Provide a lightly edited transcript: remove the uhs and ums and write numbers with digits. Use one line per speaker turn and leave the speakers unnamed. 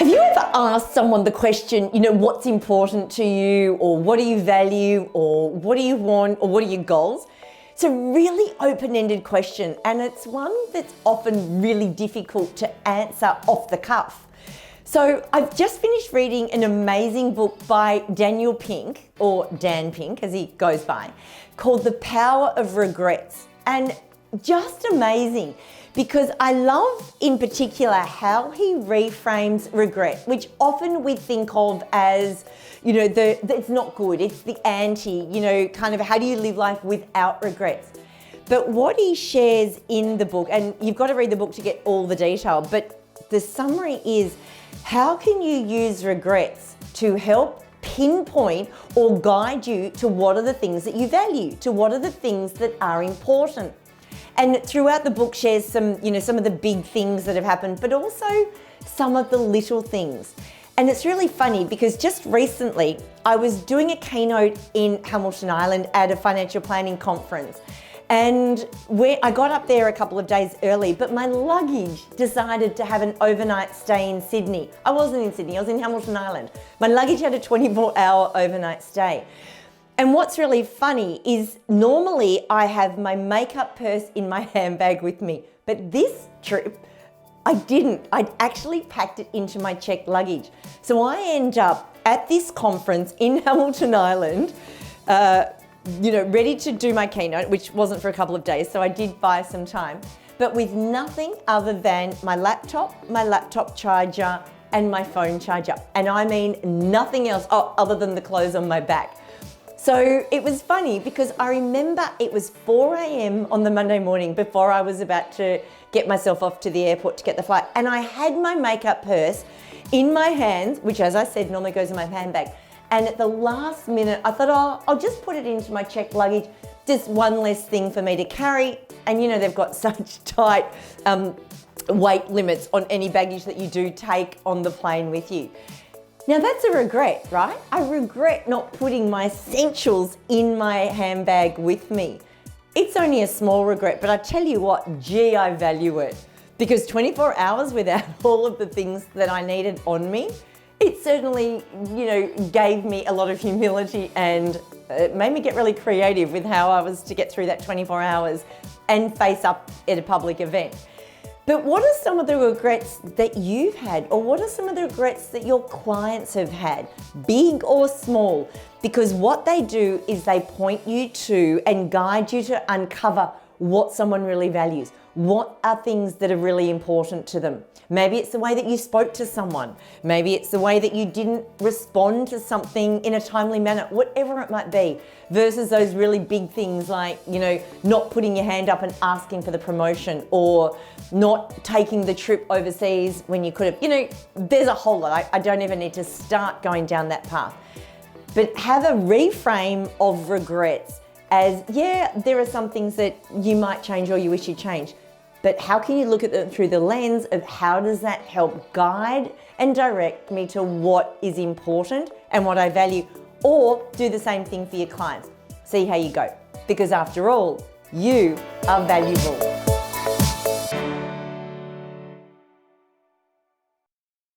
Have you ever asked someone the question, what's important to you, or what do you value, or what do you want, or what are your goals? It's a really open-ended question, and it's one that's often really difficult to answer off the cuff. So I've just finished reading an amazing book by Daniel Pink, or Dan Pink as he goes by, called The Power of Regrets. And just amazing, because I love in particular how he reframes regret, which often we think of as, it's not good, it's the anti, kind of how do you live life without regrets. But what he shares in the book, and you've got to read the book to get all the detail, but the summary is, how can you use regrets to help pinpoint or guide you to what are the things that you value, to what are the things that are important. And throughout the book shares some of the big things that have happened, but also some of the little things. And it's really funny because just recently I was doing a keynote in Hamilton Island at a financial planning conference. And I got up there a couple of days early, but my luggage decided to have an overnight stay in Sydney. I wasn't in Sydney, I was in Hamilton Island. My luggage had a 24-hour overnight stay. And what's really funny is normally I have my makeup purse in my handbag with me, but this trip I didn't. I'd actually packed it into my checked luggage. So I end up at this conference in Hamilton Island, ready to do my keynote, which wasn't for a couple of days, so I did buy some time, but with nothing other than my laptop charger, and my phone charger. And I mean nothing else other than the clothes on my back. So it was funny because I remember it was 4 a.m. on the Monday morning before I was about to get myself off to the airport to get the flight. And I had my makeup purse in my hands, which as I said, normally goes in my handbag. And at the last minute, I thought, I'll just put it into my checked luggage. Just one less thing for me to carry. And they've got such tight weight limits on any baggage that you do take on the plane with you. Now that's a regret, right? I regret not putting my essentials in my handbag with me. It's only a small regret, but I tell you what, gee, I value it. Because 24 hours without all of the things that I needed on me, it certainly, gave me a lot of humility, and it made me get really creative with how I was to get through that 24 hours and face up at a public event. But what are some of the regrets that you've had, or what are some of the regrets that your clients have had, big or small? Because what they do is they point you to and guide you to uncover what someone really values. What are things that are really important to them? Maybe it's the way that you spoke to someone. Maybe it's the way that you didn't respond to something in a timely manner, whatever it might be, versus those really big things like, not putting your hand up and asking for the promotion, or not taking the trip overseas when you could have. There's a whole lot. I don't even need to start going down that path. But have a reframe of regrets as, there are some things that you might change or you wish you changed. But how can you look at them through the lens of how does that help guide and direct me to what is important and what I value, or do the same thing for your clients. See how you go. Because after all, you are valuable.